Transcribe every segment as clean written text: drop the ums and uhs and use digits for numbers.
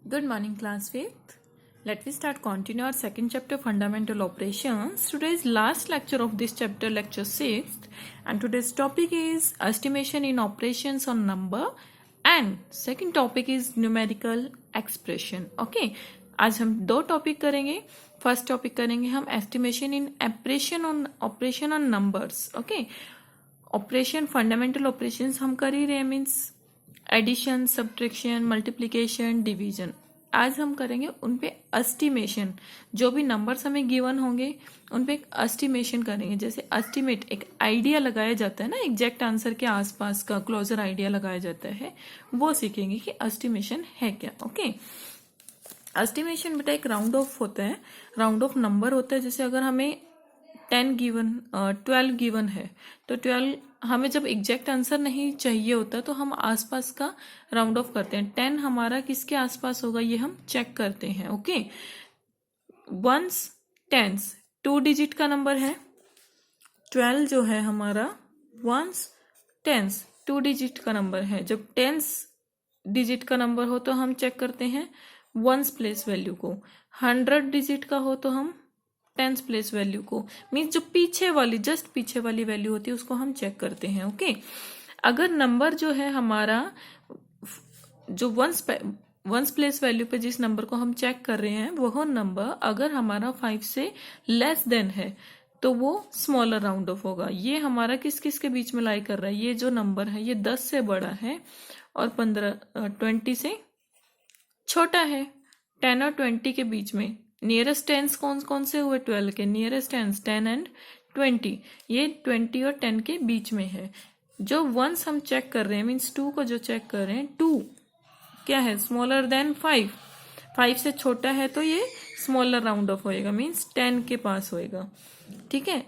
Good morning, class fifth. Let me start continue our second chapter fundamental operations. Today's last lecture of this chapter, lecture 6th, and today's topic is estimation in operations on number and second topic is numerical expression. Okay, आज हम दो topic करेंगे. First topic करेंगे हम estimation in operation on numbers. Okay, operation fundamental operations हम कर ही रहे हैं, means addition, subtraction, multiplication, division. आज हम करेंगे उन पे एस्टिमेशन. जो भी नंबर्स हमें गिवन होंगे उन पे एस्टिमेशन करेंगे. जैसे एस्टिमेट एक आइडिया लगाया जाता है ना, एग्जैक्ट आंसर के आसपास का क्लोजर आइडिया लगाया जाता है, वो सीखेंगे कि एस्टिमेशन है क्या. ओके, एस्टिमेशन बेटा एक राउंड ऑफ होता है, राउंड ऑफ नंबर होता है. जैसे अगर हमें 12 गिवन है तो 12 हमें जब एग्जैक्ट आंसर नहीं चाहिए होता तो हम आसपास का राउंड ऑफ करते हैं. 10 हमारा किसके आसपास होगा ये हम चेक करते हैं. ओके, वंस, टेंस 2 डिजिट का नंबर है. 12 जो है हमारा वंस, टेंस 2 डिजिट का नंबर है. जब 10 डिजिट का नंबर हो तो हम चेक करते हैं वंस प्लेस वैल्यू को. 100 डिजिट का हो तो हम टेंस प्लेस वैल्यू को, मीन्स जो पीछे वाली, जस्ट पीछे वाली वैल्यू होती है उसको हम चेक करते हैं. ओके, अगर नंबर जो है हमारा जो वंस प्लेस वैल्यू पे जिस नंबर को हम चेक कर रहे हैं वह नंबर अगर हमारा 5 से लेस देन है तो वो स्मॉलर राउंड ऑफ होगा. ये हमारा किस किस के बीच में लाई कर रहा है, ये जो नंबर है ये 10 से बड़ा है और 20 से छोटा है. 10 और 20 के बीच में नियरेस्ट टेंस कौन कौन से हुए, 12 के नियरेस्ट टेंस 10 एंड 20, ये 20 और 10 के बीच में है. जो वंस हम चेक कर रहे हैं, मीन्स 2 को जो चेक कर रहे हैं, 2 क्या है, स्मॉलर देन 5 से छोटा है तो ये स्मॉलर राउंड ऑफ होएगा, मीन्स 10 के पास होएगा. ठीक है,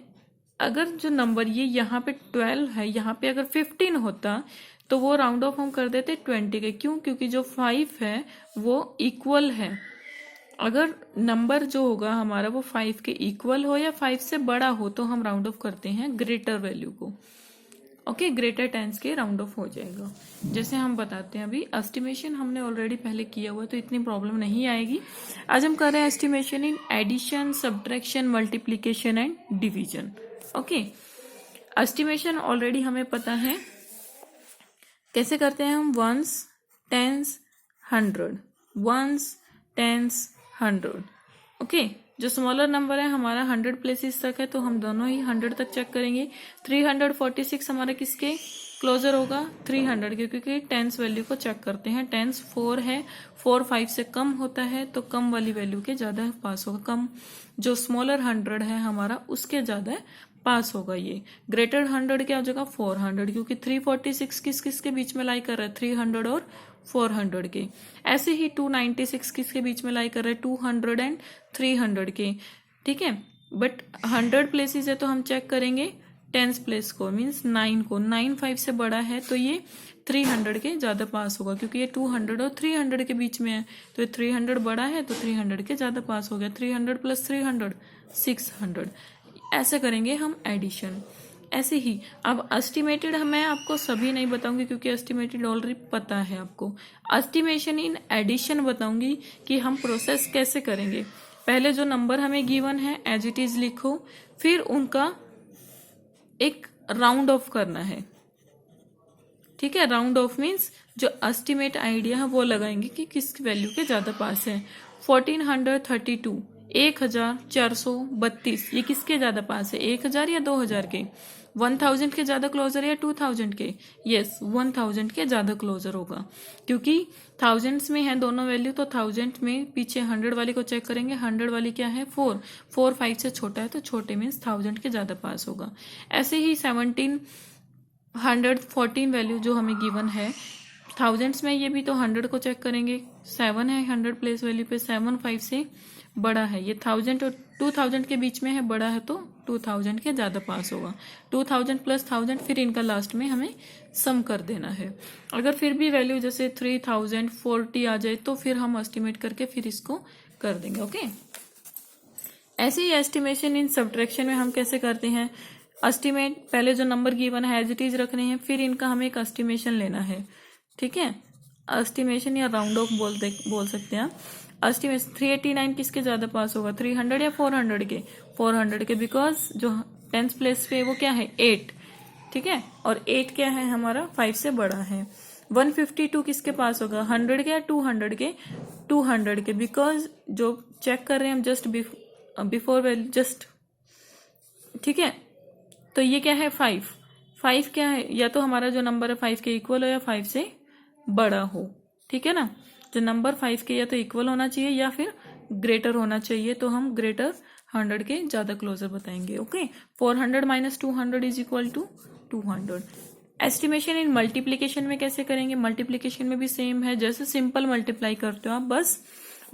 अगर जो नंबर ये यहाँ पे 12 है, यहाँ पे अगर 15 होता तो वो राउंड ऑफ हम कर देते 20 के. क्यों? क्योंकि जो 5 है वो इक्वल है. अगर नंबर जो होगा हमारा वो 5 के इक्वल हो या 5 से बड़ा हो तो हम राउंड ऑफ करते हैं ग्रेटर वैल्यू को. ओके, ग्रेटर टेंस के राउंड ऑफ हो जाएगा. जैसे हम बताते हैं, अभी एस्टिमेशन हमने ऑलरेडी पहले किया हुआ तो इतनी प्रॉब्लम नहीं आएगी. आज हम कर रहे हैं estimation in addition, subtraction, multiplication and division. Okay, estimation already हमें पता है कैसे करते हैं हम. Ones, tens, 100, ones, tens, 100. Okay, जो स्मॉलर नंबर है हमारा 100 प्लेसेस तक है तो हम दोनों ही 100 तक चेक करेंगे. 346 हमारा किसके क्लोजर होगा, 300 के, क्योंकि टेंस वैल्यू को चेक करते हैं. टेंस 4 है, 4 5 से कम होता है तो कम वाली वैल्यू के ज्यादा पास होगा. कम जो स्मॉलर 100 है हमारा उसके ज्यादा पास होगा. ये ग्रेटर 100 क्या हो जाएगा, 400, क्योंकि 346 किस किस के बीच में लाई कर रहा है, 300 और 400 के. ऐसे ही 296 किसके बीच में लाई कर रहे हैं, 200 एंड 300 के. ठीक है, बट 100 प्लेसेस है तो हम चेक करेंगे टेंस प्लेस को, मीन्स 9 को. 9 5 से बड़ा है तो ये 300 के ज्यादा पास होगा, क्योंकि ये 200 और 300 के बीच में है तो ये 300 बड़ा है तो 300 के ज्यादा पास हो गया. 300 प्लस 300 600. ऐसे करेंगे हम एडिशन. ऐसे ही अब एस्टिमेटेड मैं आपको सभी नहीं बताऊंगी क्योंकि एस्टिमेटेड ऑलरेडी पता है आपको. एस्टिमेशन इन एडिशन बताऊंगी कि हम प्रोसेस कैसे करेंगे. पहले जो नंबर हमें गिवन है एज इट इज लिखो, फिर उनका एक राउंड ऑफ करना है. ठीक है, राउंड ऑफ मीन्स जो एस्टिमेट आइडिया है वो लगाएंगे कि किस वैल्यू के ज्यादा पास है. 1432, 1432, ये किसके ज्यादा पास है, 1000 या 2000 के, 1000 के ज्यादा क्लोजर या 2000 के. यस, 1000 के ज्यादा क्लोजर होगा क्योंकि थाउजेंड्स में है दोनों वैल्यू, तो 1000 में पीछे 100 वाली को चेक करेंगे. 100 वाली क्या है, 4 5 से छोटा है तो छोटे मीन्स 1000 के ज्यादा पास होगा. ऐसे ही 1714 वैल्यू जो हमें गिवन है थाउजेंड्स में, ये भी तो 100 को चेक करेंगे. 7 है 100 प्लेस वैल्यू पे, 7 5 से बड़ा है. ये 1000 और 2000 के बीच में है, बड़ा है तो 2000 के ज्यादा पास होगा. 2000 प्लस 1000, फिर इनका लास्ट में हमें सम कर देना है. अगर फिर भी वैल्यू जैसे 3040 आ जाए तो फिर हम एस्टिमेट करके फिर इसको कर देंगे. ओके, ऐसे ही एस्टिमेशन इन सब्ट्रैक्शन में हम कैसे करते हैं. एस्टिमेट पहले जो नंबर गिवन है एज इट इज रखने हैं, फिर इनका हमें एक एस्टिमेशन लेना है. ठीक है, एस्टिमेशन या राउंड ऑफ बोल सकते हैं। एस्टिमेशन 389 किसके ज्यादा पास होगा, 300 या 400 के, 400 के, बिकॉज जो 10th प्लेस पे वो क्या है 8, ठीक है, और 8 क्या है हमारा 5 से बड़ा है। 152 किसके पास होगा, 100 के या 200 के, 200 के, बिकॉज जो चेक कर रहे हैं हम जस्ट बिफोर वैल्यू जस्ट, ठीक है। तो ये क्या है 5 क्या है, या तो हमारा जो नंबर है 5 के इक्वल हो या 5 से बड़ा हो, ठीक है ना। जो नंबर 5 के या तो इक्वल होना चाहिए या फिर ग्रेटर होना चाहिए, तो हम ग्रेटर 100 के ज्यादा क्लोजर बताएंगे। Okay, 400 minus 200 is equal to 200। Estimation in multiplication में कैसे करेंगे, मल्टीप्लीकेशन में भी सेम है, जैसे सिंपल मल्टीप्लाई करते हो आप, बस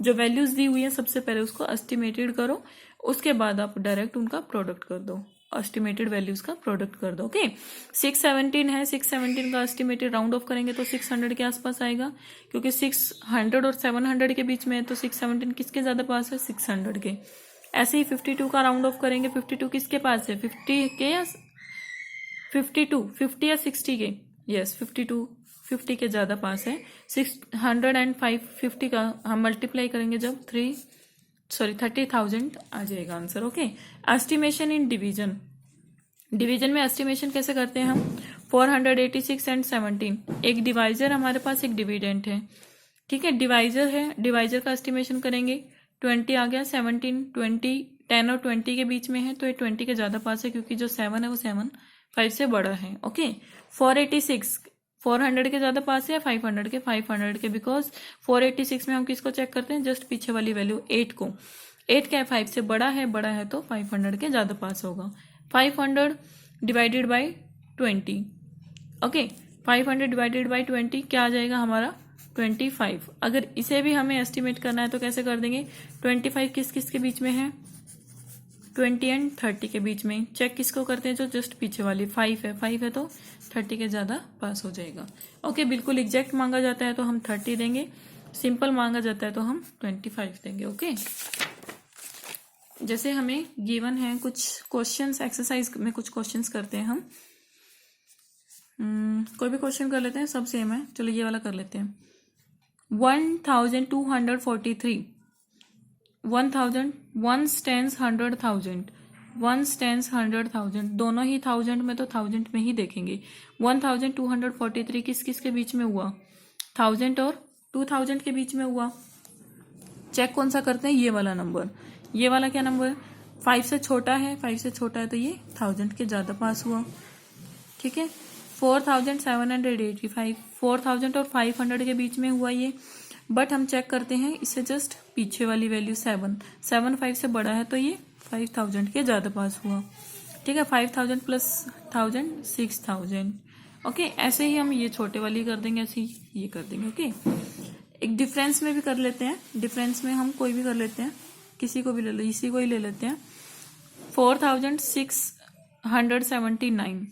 जो वैल्यूज दी हुई है सबसे पहले उसको एस्टिमेटेड करो, उसके बाद आप डायरेक्ट उनका प्रोडक्ट कर दो, एस्टिमेटेड वैल्यूज का प्रोडक्ट कर दो। ओके, 617 है, 617 का एस्टिमेटेड राउंड ऑफ करेंगे तो 600 के आसपास आएगा, क्योंकि 600 और 700 के बीच में है, तो 617 किसके ज्यादा पास है, 600 के। ऐसे ही 52 का राउंड ऑफ करेंगे, 52 किसके पास है, 50 के या 50 या 60 के, यस 52 50 के ज्यादा पास है। 650 का हम मल्टीप्लाई करेंगे जब 30,000 आ जाएगा answer. Okay, estimation in division, division में एस्टिमेशन कैसे करते हैं हम, 486 एंड 17, एक डिवाइजर हमारे पास, एक डिविडेंट है, ठीक है, डिवाइजर है, डिवाइजर का एस्टिमेशन करेंगे, 20 आ गया, 17 20 10 और 20 के बीच में है, तो ये 20 के ज्यादा पास है, क्योंकि जो 7 है वो 7 5 से बड़ा है। ओके, 486 400 के ज्यादा पास है या 500 के, 500 के, बिकॉज 486 में हम किसको चेक करते हैं, जस्ट पीछे वाली वैल्यू 8 को, 8 क्या है 5 से बड़ा है तो 500 के ज्यादा पास होगा। 500 divided by 20, okay, 500 divided by 20 क्या आ जाएगा हमारा 25। अगर इसे भी हमें एस्टिमेट करना है तो कैसे कर देंगे, 25 किस किस के बीच में है, 20 एंड 30 के बीच में, चेक किसको करते हैं, जो जस्ट पीछे वाली 5 है तो 30 के ज्यादा पास हो जाएगा। ओके, बिल्कुल एग्जैक्ट मांगा जाता है तो हम 30 देंगे, सिंपल मांगा जाता है तो हम 25 देंगे। ओके, जैसे हमें गिवन है कुछ क्वेश्चंस, एक्सरसाइज में कुछ क्वेश्चंस करते हैं हम, कोई भी क्वेश्चन कर लेते हैं, सब सेम है, चलो ये वाला कर लेते हैं। 1243, 1000 1 stands 100,000, 1 stands 100,000, दोनों ही 1000 में तो 1000 में ही देखेंगे। 1243 किस किस के बीच में हुआ, 1000 और 2000 के बीच में हुआ। चेक कौन सा करते हैं, ये वाला नंबर, ये वाला क्या नंबर, 5 से छोटा है, 5 से छोटा है तो ये 1000 के ज्यादा पास हुआ, ठीक है। 4785, 4000 और 500 के बीच में हुआ ये, बट हम चेक करते हैं इससे जस्ट पीछे वाली वैल्यू 7 5 से बड़ा है तो ये 5000 के ज्यादा पास हुआ, ठीक है। 5000 प्लस 1000 6000, ओके, ऐसे ही हम ये छोटे वाली कर देंगे, ऐसे ही ये कर देंगे। ओके, एक डिफरेंस में भी कर लेते हैं, डिफरेंस में हम कोई भी कर लेते हैं, किसी को भी ले लो, इसी को ही ले लेते हैं। 4679,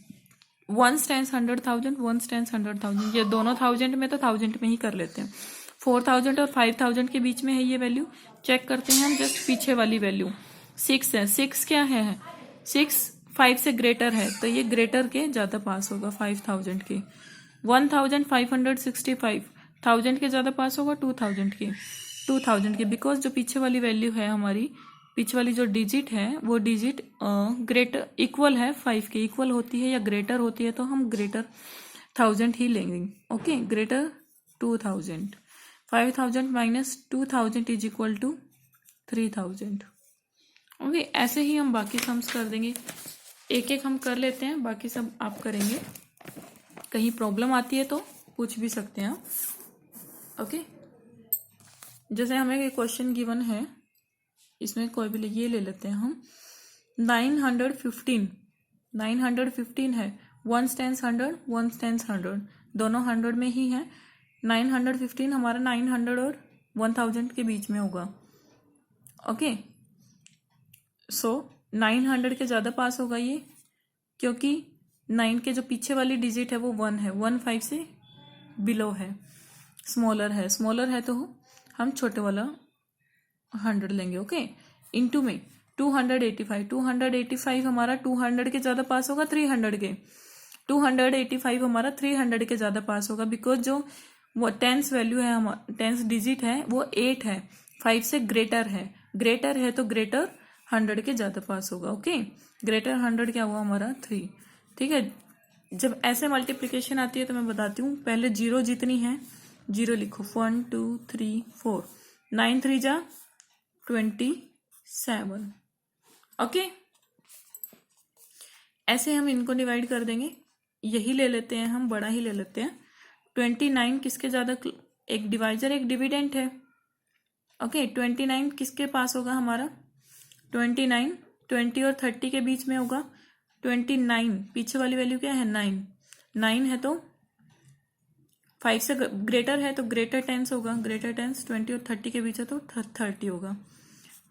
1 stands 100,000, 1 stands 100,000, ये दोनों 1000 में तो 1000 में ही कर लेते हैं। 4000 और 5000 के बीच में है ये वैल्यू, चेक करते हैं हम जस्ट पीछे वाली वैल्यू 6 है, 6 क्या है 6 5 से ग्रेटर है तो ये ग्रेटर के ज्यादा पास होगा 5000 के। 1565 1000 के ज्यादा पास होगा 2000 के, बिकॉज जो पीछे वाली वैल्यू है हमारी, पीछे वाली जो डिजिट है वो डिजिट ग्रेटर इक्वल है 5 के, इक्वल होती है या ग्रेटर होती है तो हम ग्रेटर 1000 ही लेंगे। Okay, greater 2000, 5000 minus 2000 is equal to 3000। Okay, ऐसे ही हम बाकी सम्स कर देंगे, एक एक हम कर लेते हैं, बाकी सब आप करेंगे, कहीं प्रॉब्लम आती है तो पूछ भी सकते हैं। ओके, जैसे हमें ये क्वेश्चन गिवन है, इसमें कोई भी ये ले लेते हैं हम, 915 है, 1 stands 100, 1 stands 100, दोनों 100 में ही है। 915 हमारा 900 और 1000 के बीच में होगा। ओके, सो 900 के ज्यादा पास होगा ये, क्योंकि 9 के जो पीछे वाली डिजिट है वो 1 है, 1 5 से बिलो है, स्मॉलर है तो हम छोटे वाला 100 लेंगे। ओके, इनटू में 285 हमारा 200 के ज्यादा पास होगा 300 के, 285 हमारा 300 के ज्यादा पास होगा, बिकॉज जो वो टेंस वैल्यू है, हम टेंस डिजिट है वो 8 है, 5 से ग्रेटर है, ग्रेटर है तो ग्रेटर 100 के ज्यादा पास होगा। ओके, ग्रेटर 100 क्या हुआ हमारा 3। ठीक है, जब ऐसे मल्टीप्लिकेशन आती है तो मैं बताती हूँ, पहले जीरो जितनी है जीरो लिखो, 1 2 3 4, 9 3 जा 27। ओके, ऐसे हम इनको डिवाइड कर देंगे, यही ले लेते हैं हम, बड़ा ही ले लेते हैं। 29 किसके ज्यादा, एक डिवाइजर एक डिविडेंट है। ओके, 29 किसके पास होगा हमारा, 29 20 और 30 के बीच में होगा। 29 पीछे वाली वैल्यू क्या है 9, 9 है तो 5 से ग्रेटर है तो ग्रेटर टेंस होगा, ग्रेटर टेंस 20 और 30 के बीच है तो 30 होगा।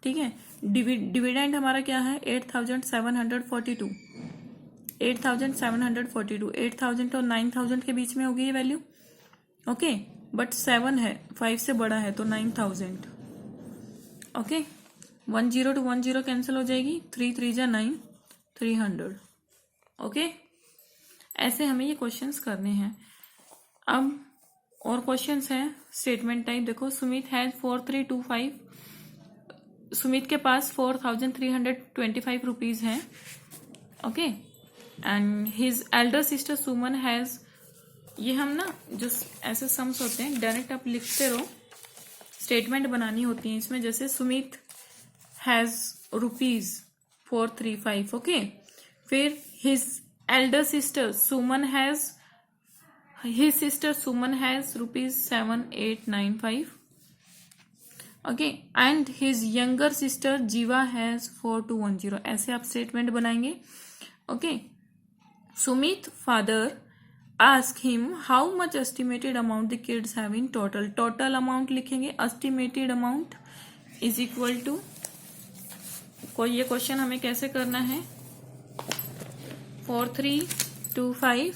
ठीक है, डिविडेंड हमारा क्या है 8742, 8742, 8000 और 9000 के बीच में होगी ये वैल्यू। ओके, बट 7 है, 5 से बड़ा है तो 9000। ओके, 10 to 10 कैंसिल हो जाएगी, 3 3 जा 9, 300। ओके, ऐसे हमें ये क्वेश्चंस करने हैं। अब और क्वेश्चंस हैं स्टेटमेंट टाइप। देखो, सुमित हैज 4325, सुमित के पास 4325 रुपीज हैं। Okay, and his Elder sister Suman has, ये हम ना जो ऐसे सम्स होते हैं डायरेक्ट आप लिखते रहो, स्टेटमेंट बनानी होती है इसमें। जैसे सुमित हैज रुपीज 435। ओके, फिर his Elder sister Suman has, his sister Suman has rupees 7895. Okay, and his younger sister Jiva has 4210. ऐसे आप स्टेटमेंट बनाएंगे। Okay, Sumit father ask him how much estimated amount the kids have in total. Total amount लिखेंगे, estimated amount is equal to, कोई ये question हमें कैसे करना है, 4325,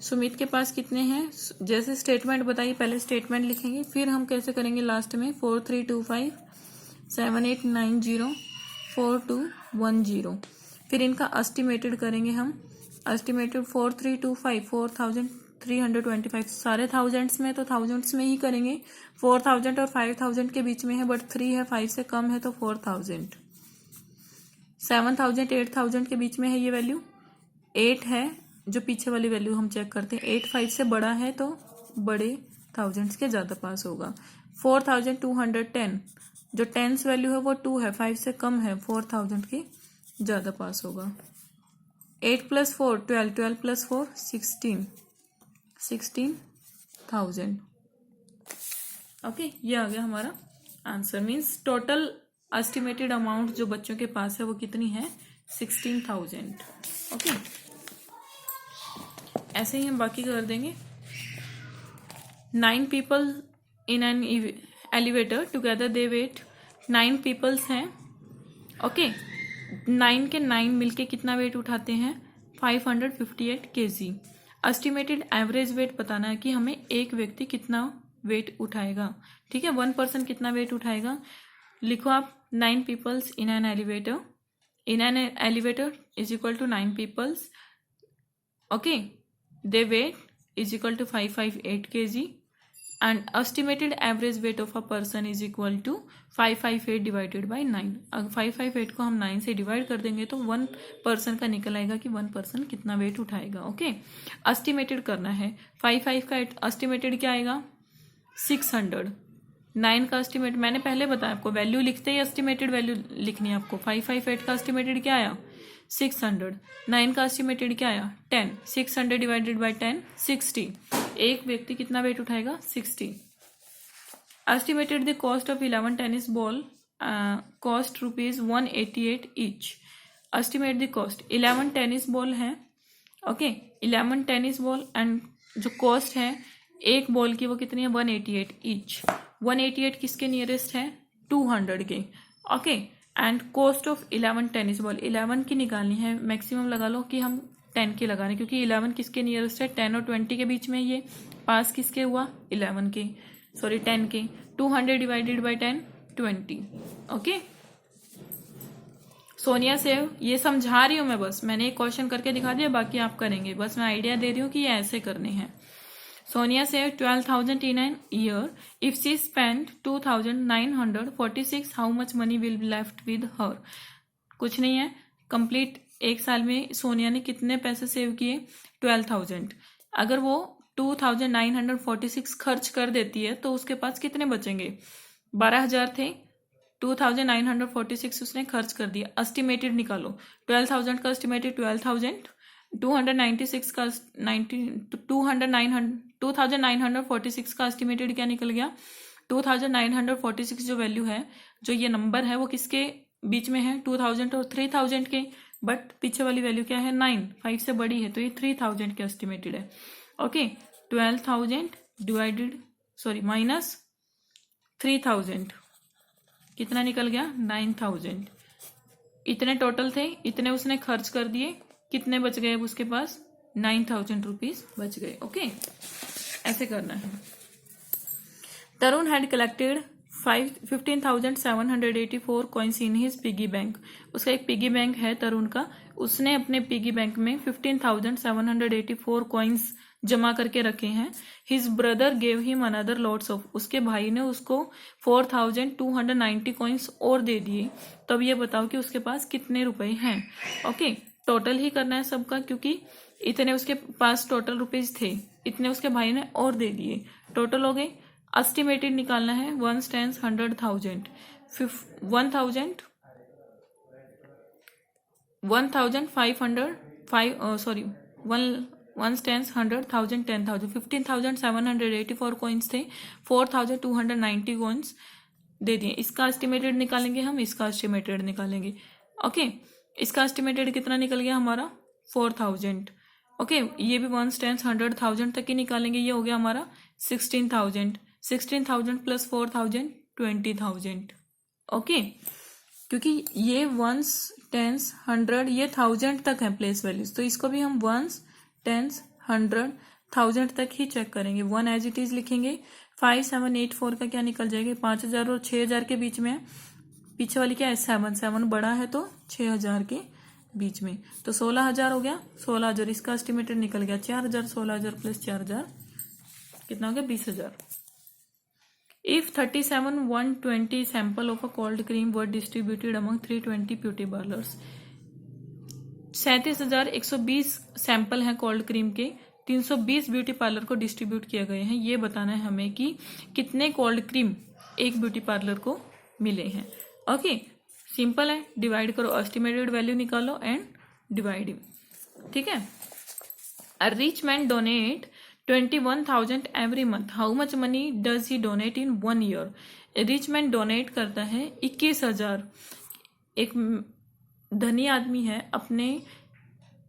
सुमित के पास कितने हैं, जैसे स्टेटमेंट बताइए, पहले स्टेटमेंट लिखेंगे, फिर हम कैसे करेंगे लास्ट में 4325 7890 4210, फिर इनका एस्टिमेटेड करेंगे हम। एस्टिमेटेड 4325 4325, सारे थाउजेंड्स में तो थाउजेंड्स में ही करेंगे, 4000 और 5000 के बीच में है, बट 3 है 5 से कम है तो 4000, 7000 8000 के बीच में है ये वैल्यू, 8 है जो पीछे वाली वैल्यू हम चेक करते हैं, 8 5 से बड़ा है तो बड़े थाउजेंड्स के ज्यादा पास होगा। 4210, जो टेंस वैल्यू है वो 2 है, 5 से कम है, 4000 के ज्यादा पास होगा। 8 + 4 12, 12 + 4 16, 16000। ओके, ये आ गया हमारा answer. Means total estimated amount जो बच्चों के पास है वो कितनी है, 16000। ओके, ऐसे ही हम बाकी कर देंगे। 9 people in an elevator together they weight, 9 peoples हैं। ओके, 9 के 9 मिलके कितना वेट उठाते हैं, 558 kg। एस्टिमेटेड एवरेज वेट बताना है कि हमें एक व्यक्ति कितना वेट उठाएगा। ठीक है, 1 पर्सन कितना वेट उठाएगा, लिखो आप 9 peoples in an elevator, in an elevator is equal to 9 peoples. Okay, they weight is equal to 558 kg and estimated average weight of a person is equal to 558 divided by 9। अगर 558 को हम 9 से divide कर देंगे तो 1 person का निकल आएगा कि 1 पर्सन कितना वेट उठाएगा। ओके, एस्टिमेटेड करना है, 55 का एस्टिमेटेड क्या आएगा 600, 9 का एस्टिमेट मैंने पहले बताया आपको, वैल्यू लिखते ही एस्टिमेटेड वैल्यू लिखनी है आपको। 558 का एस्टिमेटेड क्या आया 600, 9 का एस्टिमेटेड क्या आया 10, 600 डिवाइडेड बाय 10 60, एक व्यक्ति कितना वेट उठाएगा 60। Estimated the cost of 11 tennis ball, cost rupees 188 each. Estimate the cost, 11 tennis ball है। ओके, 11 टेनिस बॉल एंड जो कॉस्ट है एक बॉल की वो कितनी है 188 ईच। 188 किसके नियरेस्ट है 200 के। Okay, and cost of 11 tennis ball, 11 की निकालनी है, मैक्सिमम लगा लो कि हम 10 की लगा रहे हैं क्योंकि 11 किसके नियरेस्ट है 10 और 20 के बीच में, ये पास किसके हुआ 11 के, सॉरी 10 के। 200 divided by 10 20। Okay, Sonia save, ये समझा रही हूं मैं, बस मैंने एक क्वेश्चन करके दिखा दिया, बाकी आप करेंगे, बस मैं आइडिया दे रही हूँ कि ये ऐसे करने हैं। Sonia saved 12,000 in an year. If she spent 2,946, how much money will be left with her? कुछ नहीं है, कंप्लीट एक साल में सोनिया ने कितने पैसे सेव किए? 12,000। अगर वो 2,946 खर्च कर देती है तो उसके पास कितने बचेंगे? 12,000 थे, 2,946 उसने खर्च कर दिया। एस्टिमेटेड निकालो, 12,000 का एस्टिमेटेड 12,000, 296 का 2,946 का एस्टिमेटेड क्या निकल गया? 2,946 जो वैल्यू है, जो ये नंबर है, वो किसके बीच में है? 2,000 और 3,000 के। बट पीछे वाली वैल्यू क्या है? 9, 5 से बड़ी है, तो ये 3,000 के एस्टिमेटेड है। ओके, 12,000 माइनस 3,000 कितना निकल गया? 9,000। इतने टोटल थे, इतने उसने खर्च कर दिए, कितने बच गए अब उसके पास? 9,000 रुपीज बच गए। ओके, ऐसे करना है। Tarun had collected 15,784 coins in his piggy bank. उसका एक पिगी बैंक है तरुण का, उसने अपने पिगी बैंक में 15,784 कॉइन्स जमा करके रखे हैं। His brother gave him another lots of, उसके भाई ने उसको 4,290 कॉइन्स और दे दिए। तो अब ये बताओ कि उसके पास कितने रुपए हैं। ओके, टोटल ही करना है सबका, क्योंकि इतने उसके पास टोटल रुपीज थे, इतने उसके भाई ने और दे दिए, टोटल हो गए। एस्टिमेटेड निकालना है, 1 stands 100,000, 1 stands 100,000, 10,000, 15,784 कॉइन्स थे, 4,290 कॉइन्स दे दिए। इसका एस्टिमेटेड निकालेंगे हम, इसका एस्टिमेटेड निकालेंगे। ओके, इसका एस्टिमेटेड कितना निकल गया हमारा? 4,000। ओके, ये भी 1 stands 100,000 तक ही निकालेंगे, ये हो गया हमारा 16,000। 16,000 प्लस 4,000 20,000। ओके, क्योंकि ये 1 tens 100 ये 1000 तक है प्लेस वैल्यूज, तो इसको भी हम 1 tens 100 1000 तक ही चेक करेंगे। 1 एज इट इज लिखेंगे। 5,784 का क्या निकल जाएगा? 5,000 और 6,000 के बीच में, पीछे वाली क्या है? 7 बड़ा है, तो 6,000 के बीच में, तो 16,000 हो गया। 16,000 इसका एस्टिमेटेड निकल गया। 4,000 16,000 प्लस 4,000 कितना हो गया? 20,000। If 37,120 sample of a cold cream were distributed among 320 beauty parlors, 37,120 sample हैं कोल्ड क्रीम के, 320 ब्यूटी पार्लर को डिस्ट्रीब्यूट किए गए हैं। ये बताना है हमें कि कितने कोल्ड क्रीम एक ब्यूटी पार्लर को मिले हैं। ओके, सिंपल है, डिवाइड करो, एस्टिमेटेड वैल्यू निकालो एंड डिवाइड। ठीक है। A rich man donate 21,000 every month, how much money does he donate in 1 year? Rich man donate करता है 21,000। एक धनी आदमी है, अपने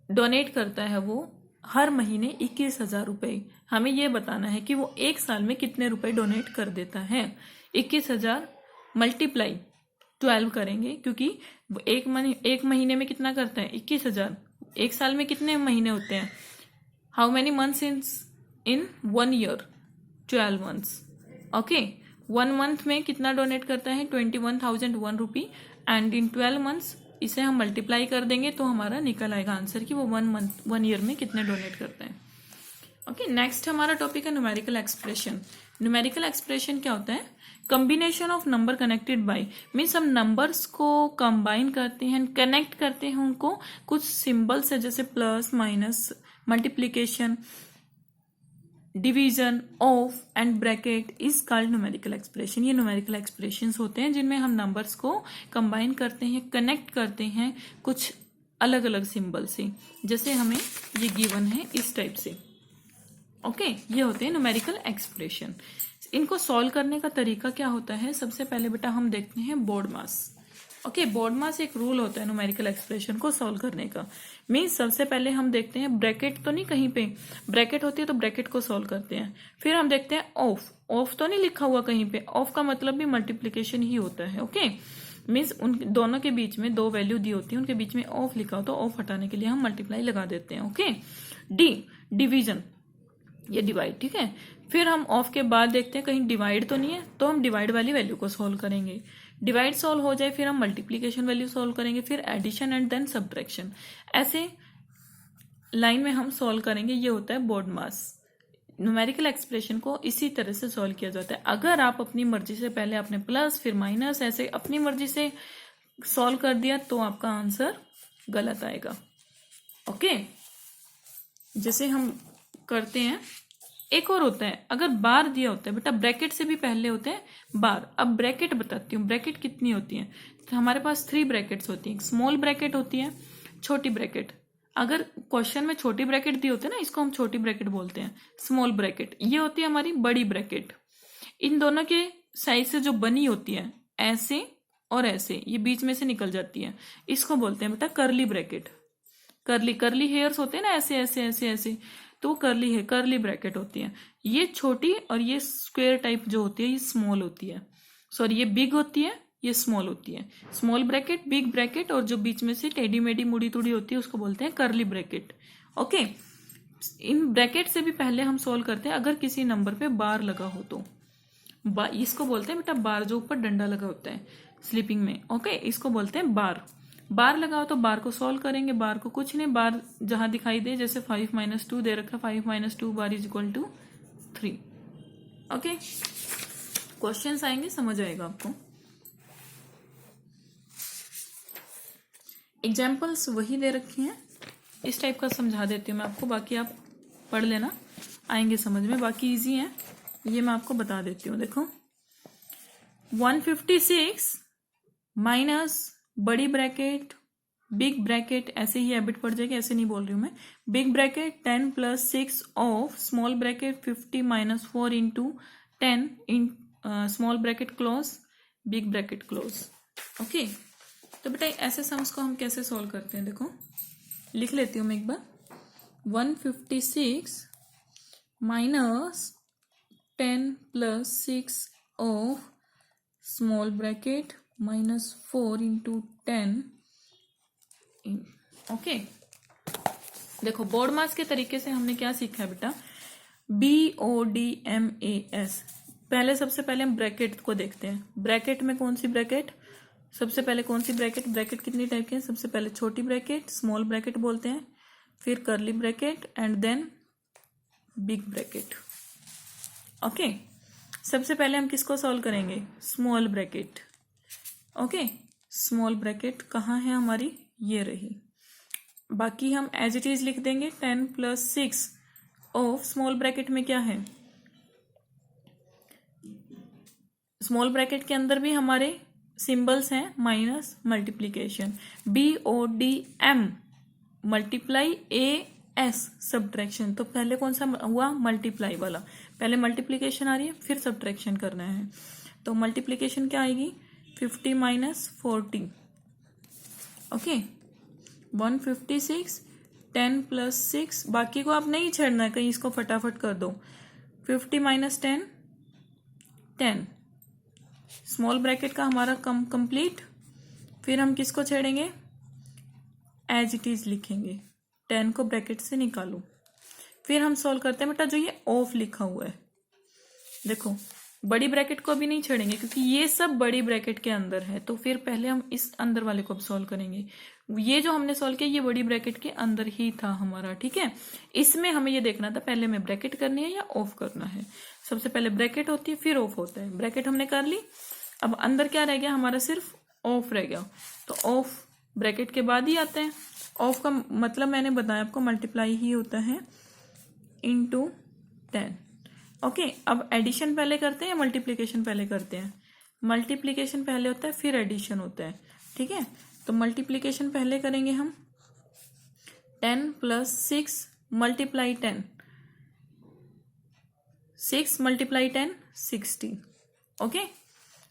डोनेट करता है वो हर महीने 21,000 रुपए। हमें ये बताना है कि वो एक साल में कितने रुपए डोनेट कर देता है। 21,000 मल्टीप्लाई 12 करेंगे, क्योंकि एक महीने में कितना करता है? 21,000। एक साल में कितने महीने होते हैं? How many months in 1 year? 12 months। Okay, 1 month में कितना डोनेट करता है? 21,001 रुपी, एंड इन 12 months इसे हम मल्टीप्लाई कर देंगे तो हमारा निकल आएगा आंसर कि वो 1 year में कितने डोनेट करते हैं। ओके, नेक्स्ट हमारा टॉपिक है न्यूमेरिकल एक्सप्रेशन। न्यूमेरिकल एक्सप्रेशन क्या होता है? Combination of number connected by, means हम नंबर्स को कंबाइन करते हैं, कनेक्ट करते हैं उनको कुछ सिंबल से, जैसे plus, minus, multiplication, division, of and bracket is called numerical expression. ये न्यूमेरिकल एक्सप्रेशंस होते हैं जिनमें हम नंबर्स को कंबाइन करते हैं, कनेक्ट करते हैं कुछ अलग अलग सिंबल से, जैसे हमें ये गिवन है इस टाइप से। ओके, ये होते हैं न्यूमेरिकल एक्सप्रेशन। इनको सॉल्व करने का तरीका क्या होता है? सबसे पहले बेटा हम देखते हैं बोर्ड मास। ओके, बोर्ड मास एक रूल होता है न्यूमेरिकल एक्सप्रेशन को सॉल्व करने का। मीन्स सबसे पहले हम देखते हैं ब्रैकेट तो नहीं, कहीं पे ब्रैकेट होती है तो ब्रैकेट को सॉल्व करते हैं। फिर हम देखते हैं ऑफ, ऑफ तो नहीं लिखा हुआ कहीं पे, ऑफ का मतलब भी मल्टीप्लीकेशन ही होता है। ओके, मीन्स उन दोनों के बीच में 2 वैल्यू दी होती है, उनके बीच में ऑफ लिखा हो तो ऑफ हटाने के लिए हम मल्टीप्लाई लगा देते हैं। ओके, डी डिवीजन, ये डिवाइड। ठीक है, फिर हम ऑफ के बाद देखते हैं कहीं डिवाइड तो नहीं है, तो हम डिवाइड वाली वैल्यू को सॉल्व करेंगे। डिवाइड सॉल्व हो जाए फिर हम मल्टीप्लीकेशन वैल्यू सॉल्व करेंगे, फिर एडिशन एंड देन सब्ट्रैक्शन। ऐसे लाइन में हम सॉल्व करेंगे। ये होता है बोर्ड मास। न्यूमेरिकल एक्सप्रेशन को इसी तरह से सॉल्व किया जाता है। अगर आप अपनी मर्जी से पहले आपने प्लस फिर माइनस ऐसे अपनी मर्जी से सॉल्व कर दिया तो आपका आंसर गलत आएगा। ओके, जैसे हम करते हैं, एक और होता है, अगर बार दिया होता है बेटा, ब्रैकेट से भी पहले होते हैं बार। अब ब्रैकेट बताती हूँ, ब्रैकेट कितनी होती है। तो हमारे पास 3 ब्रैकेट्स होती हैं। स्मॉल ब्रैकेट होती है, छोटी ब्रैकेट। अगर क्वेश्चन में छोटी ब्रैकेट दी होती है ना, इसको हम छोटी ब्रैकेट बोलते हैं, स्मॉल ब्रैकेट। ये होती है हमारी बड़ी ब्रैकेट। इन दोनों के साइड से जो बनी होती है, ऐसे और ऐसे, ये बीच में से निकल जाती है, इसको बोलते हैं बेटा करली ब्रैकेट। करली हेयर्स होते हैं ना, ऐसे ऐसे ऐसे ऐसे, तो वो करली ब्रैकेट होती है। ये छोटी और ये स्क्वायर टाइप जो होती है ये स्मॉल होती है। सॉरी, ये बिग होती है, ये स्मॉल होती है। स्मॉल ब्रैकेट, बिग ब्रैकेट, और जो बीच में से टेढ़ी मेढ़ी मुड़ी तुड़ी होती है उसको बोलते हैं करली ब्रैकेट। ओके, इन ब्रैकेट से भी पहले हम सोल्व करते हैं अगर किसी नंबर पे बार लगा हो तो। इसको बोलते हैं बेटा बार, जो ऊपर डंडा लगा होता है स्लीपिंग में। ओके, इसको बोलते हैं बार। बार लगाओ तो बार को सॉल्व करेंगे। बार को कुछ नहीं, बार जहां दिखाई दे, जैसे 5 - 2 दे रखा, 5 - 2 बार is equal to 3। Okay, questions आएंगे, समझ आएगा आपको। एग्जाम्पल्स वही दे रखी हैं, इस टाइप का समझा देती हूँ मैं आपको, बाकी आप पढ़ लेना, आएंगे समझ में, बाकी इजी है, ये मैं आपको बता देती हूँ। देखो 156 माइनस बड़ी ब्रैकेट बिग ब्रैकेट, ऐसे ही हैबिट पड़ जाएगी, ऐसे नहीं बोल रही हूं मैं। Big bracket 10 + 6 of small bracket 50 - 4 × 10 in small bracket close big bracket close. Okay, तो बेटा ऐसे सम्स को हम कैसे सॉल्व करते हैं, देखो लिख लेती हूँ मैं एक बार। 156 minus 10 + 6 of small bracket -4 × 10। Okay, देखो बोर्ड मास के तरीके से हमने क्या सीखा है बेटा, BODMAS। पहले सबसे पहले हम ब्रैकेट को देखते हैं। ब्रैकेट में कौन सी ब्रैकेट, सबसे पहले कौन सी ब्रैकेट, ब्रैकेट कितनी टाइप के हैं, सबसे पहले छोटी ब्रैकेट स्मॉल ब्रैकेट बोलते हैं, फिर curly bracket and then big bracket. Okay, सबसे पहले हम किसको सॉल्व करेंगे, small bracket. Okay, small bracket कहाँ है हमारी, ये रही। बाकी हम एज इट इज लिख देंगे। 10 + 6 ऑफ स्मॉल ब्रैकेट में क्या है, स्मॉल ब्रैकेट के अंदर भी हमारे सिंबल्स हैं, minus multiplication, BODM multiply, AS subtraction. तो पहले कौन सा हुआ, मल्टीप्लाई वाला, पहले मल्टीप्लीकेशन आ रही है फिर सब्ट्रैक्शन करना है। तो मल्टीप्लीकेशन क्या आएगी, 50 - 40। ओके, 156 10 + 6, बाकी को आप नहीं छेड़ना है कहीं, इसको फटाफट कर दो। 50 - 10 10, स्मॉल ब्रैकेट का हमारा कंप्लीट। फिर हम किसको छेड़ेंगे, एज इट इज लिखेंगे, 10 को ब्रैकेट से निकालो। फिर हम सॉल्व करते हैं बेटा, जो ये ऑफ लिखा हुआ है, देखो बड़ी ब्रैकेट को भी नहीं छेड़ेंगे क्योंकि ये सब बड़ी ब्रैकेट के अंदर है, तो फिर पहले हम इस अंदर वाले को अब सॉल्व करेंगे। ये जो हमने सॉल्व किया ये बड़ी ब्रैकेट के अंदर ही था हमारा, ठीक है। इसमें हमें ये देखना था पहले हमें ब्रैकेट करनी है या ऑफ करना है। सबसे पहले ब्रैकेट होती है फिर ऑफ होता है। ब्रैकेट हमने कर ली, अब अंदर क्या रह गया हमारा, सिर्फ ऑफ रह गया। तो ऑफ ब्रैकेट के बाद ही आते हैं। ऑफ का मतलब मैंने बताया आपको, मल्टीप्लाई ही होता है × 10। ओके, अब एडिशन पहले करते हैं या मल्टीप्लीकेशन पहले करते हैं, मल्टीप्लीकेशन पहले होता है फिर एडिशन होता है, ठीक है। तो मल्टीप्लीकेशन पहले करेंगे हम, 10 + 6 × 10, 6 × 10 60। ओके,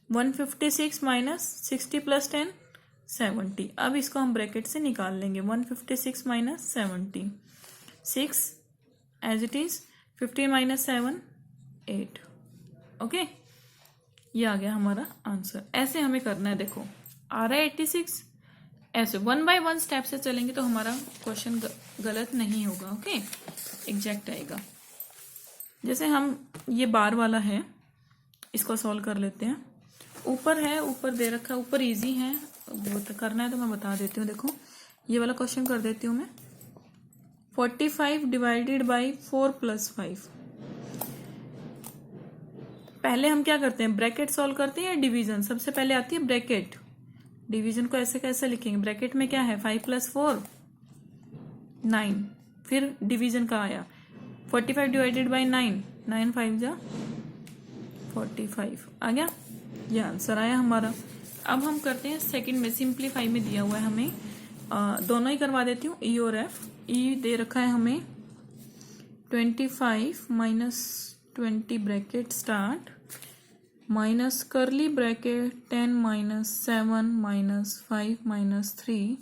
156 - 60 + 10 70। अब इसको हम ब्रैकेट से निकाल लेंगे। 156 - 70, 6 एज इट इज, 15 - 7 8। ओके, ये आ गया हमारा आंसर। ऐसे हमें करना है, देखो आ रहा है 86, ऐसे 1 by 1 स्टेप से चलेंगे तो हमारा क्वेश्चन गलत नहीं होगा। ओके, एग्जैक्ट आएगा। जैसे हम ये बार वाला है, इसको सॉल्व कर लेते हैं। ऊपर है, ऊपर दे रखा है, ऊपर इजी है, वो तो करना है तो मैं बता देती हूँ। देखो ये वाला क्वेश्चन कर देती हूँ मैं। 45 / 4 + 5, पहले हम क्या करते हैं, ब्रैकेट सॉल्व करते हैं या डिवीजन? सबसे पहले आती है ब्रैकेट। डिवीजन को ऐसे कैसे लिखेंगे, ब्रैकेट में क्या है 5 + 4 9। फिर डिवीजन का आया 45 डिवाइडेड बाई 9, 9 5 जा 45 आ गया, ये आंसर आया हमारा। अब हम करते हैं सेकंड में, सिंप्लीफाई में दिया हुआ है हमें, दोनों ही करवा देती हूँ, ई और एफ। ई दे रखा है हमें 25 - 20 ब्रैकेट स्टार्ट माइनस करली ब्रैकेट 10 - 7 - 5 - 3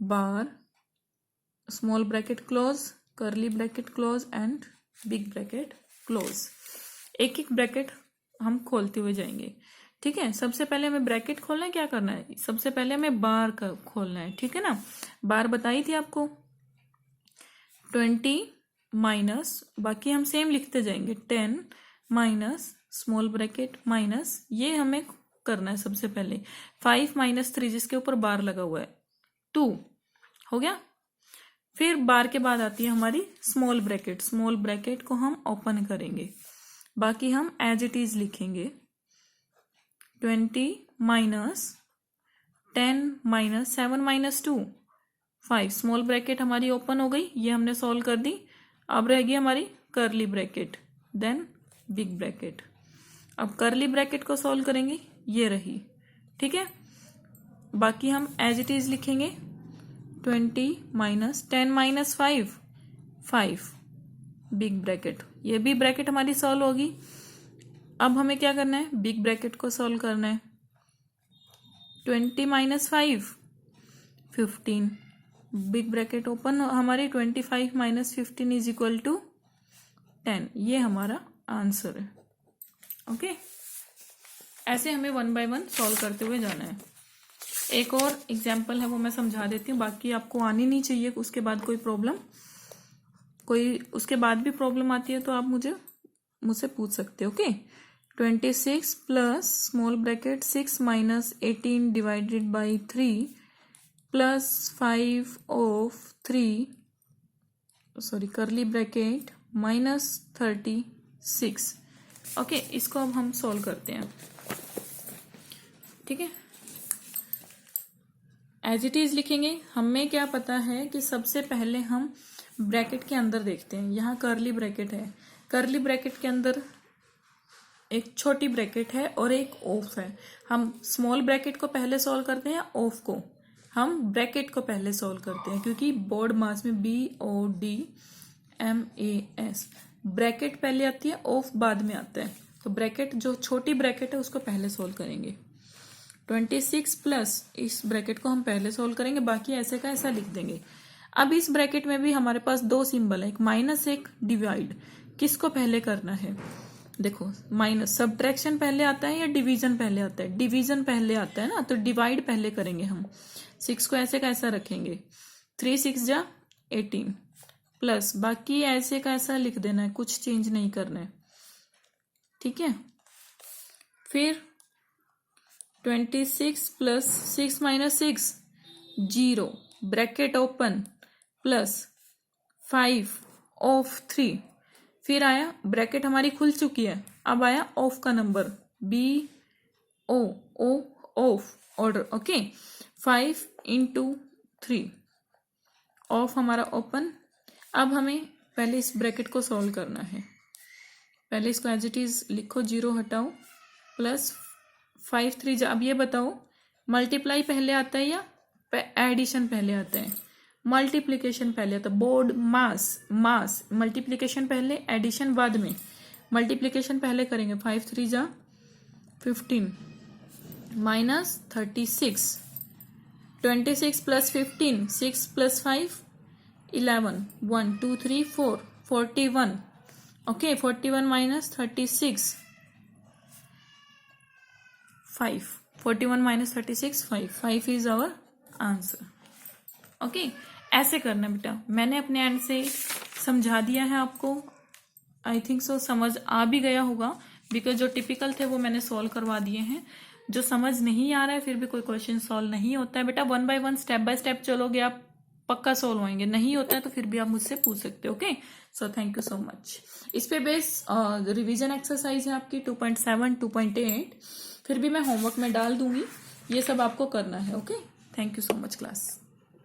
बार स्मॉल ब्रैकेट क्लोज, करली bracket close and big bracket close. एक एक ब्रैकेट हम खोलते हुए जाएंगे, ठीक है। सबसे पहले हमें ब्रैकेट खोलना है, क्या करना है, सबसे पहले हमें बार का खोलना है, ठीक है ना। बार बताई थी आपको 20 माइनस, बाकी हम सेम लिखते जाएंगे, 10 माइनस स्मॉल ब्रैकेट माइनस, ये हमें करना है सबसे पहले, 5 - 3 जिसके ऊपर बार लगा हुआ है 2 हो गया। फिर बार के बाद आती है हमारी स्मॉल ब्रैकेट, स्मॉल ब्रैकेट को हम ओपन करेंगे, बाकी हम एज इट इज लिखेंगे 20 माइनस 10 माइनस 7 - 2 5, स्मॉल ब्रैकेट हमारी ओपन हो गई, ये हमने सॉल्व कर दी। अब रहेगी हमारी करली ब्रैकेट, देन बिग ब्रैकेट। अब करली ब्रैकेट को सॉल्व करेंगे, ये रही, ठीक है। बाकी हम एज इट इज लिखेंगे 20 माइनस 10 - 5 5 बिग ब्रैकेट, ये भी ब्रैकेट हमारी सॉल्व होगी। अब हमें क्या करना है, बिग ब्रैकेट को सॉल्व करना है, 20 - 5 15, बिग ब्रैकेट ओपन हमारी 25 - 15 इज इक्वल टू 10, ये हमारा आंसर है। ओके, ऐसे हमें 1 बाय 1 सॉल्व करते हुए जाना है। एक और एग्जाम्पल है, वो मैं समझा देती हूँ, बाकी आपको आनी नहीं चाहिए उसके बाद कोई प्रॉब्लम, कोई उसके बाद भी प्रॉब्लम आती है तो आप मुझसे पूछ सकते हो। Okay, 26 plus small bracket 6 - 18 divided by 3 plus 5 of 3 sorry करली ब्रैकेट माइनस 36। ओके, इसको अब हम सॉल्व करते हैं, ठीक है। एज इट इज लिखेंगे, हमें क्या पता है कि सबसे पहले हम ब्रैकेट के अंदर देखते हैं, यहाँ करली ब्रैकेट है, करली ब्रैकेट के अंदर एक छोटी ब्रैकेट है और एक ऑफ है। हम स्मॉल ब्रैकेट को पहले सॉल्व करते हैं, ऑफ को हम ब्रैकेट को पहले सॉल्व करते हैं, क्योंकि बोर्ड मास में BODMAS ब्रैकेट पहले आती है, ऑफ बाद में आता है, तो ब्रैकेट जो छोटी ब्रैकेट है उसको पहले सॉल्व करेंगे। 26 प्लस इस ब्रैकेट को हम पहले सॉल्व करेंगे, बाकी ऐसे का ऐसा लिख देंगे। अब इस ब्रैकेट में भी हमारे पास दो सिंबल है, एक माइनस एक डिवाइड, किसको पहले करना है, देखो माइनस सब्ट्रैक्शन पहले आता है या डिवीजन पहले आता है, डिवीजन पहले आता है ना, तो डिवाइड पहले करेंगे हम। 6 को ऐसे का ऐसा रखेंगे, 3 6 जा 18 प्लस बाकी ऐसे का ऐसा लिख देना है, कुछ चेंज नहीं करना है, ठीक है। फिर 26 plus 6 - 6 0 bracket open plus 5 of 3, फिर आया ब्रैकेट हमारी खुल चुकी है, अब आया ऑफ का number BO of order, okay 5 × 3 of हमारा ओपन। अब हमें पहले इस ब्रैकेट को सॉल्व करना है, पहले इसको एज इट इज लिखो, 0 हटाओ प्लस 5 3 जा, अब ये बताओ मल्टीप्लाई पहले आता है या एडिशन पहले आता है, मल्टीप्लिकेशन पहले आता है, बोर्ड मास मल्टीप्लिकेशन पहले एडिशन बाद में, मल्टीप्लिकेशन पहले करेंगे, 5 3 जा 15 minus 36, 26 plus 15 6 plus 5 11 1 2 3 4 41, okay 41 minus 36 5, 41 minus 36 5 is our answer. Okay, ऐसे करना बेटा, मैंने अपने एंड से समझा दिया है आपको, आई थिंक सो समझ आ भी गया होगा, बिकॉज जो टिपिकल थे वो मैंने सॉल्व करवा दिए हैं। जो समझ नहीं आ रहा है फिर भी कोई क्वेश्चन सॉल्व नहीं होता है बेटा, 1 बाय 1 स्टेप बाय स्टेप चलोगे आप पक्का सॉल्व होंगे, नहीं होता है तो फिर भी आप मुझसे पूछ सकते हो। Okay, so thank you so much. इस पे बेस रिवीजन एक्सरसाइज है आपकी 2.7 2.8, फिर भी मैं होमवर्क में डाल दूंगी, ये सब आपको करना है। Okay, thank you so much class.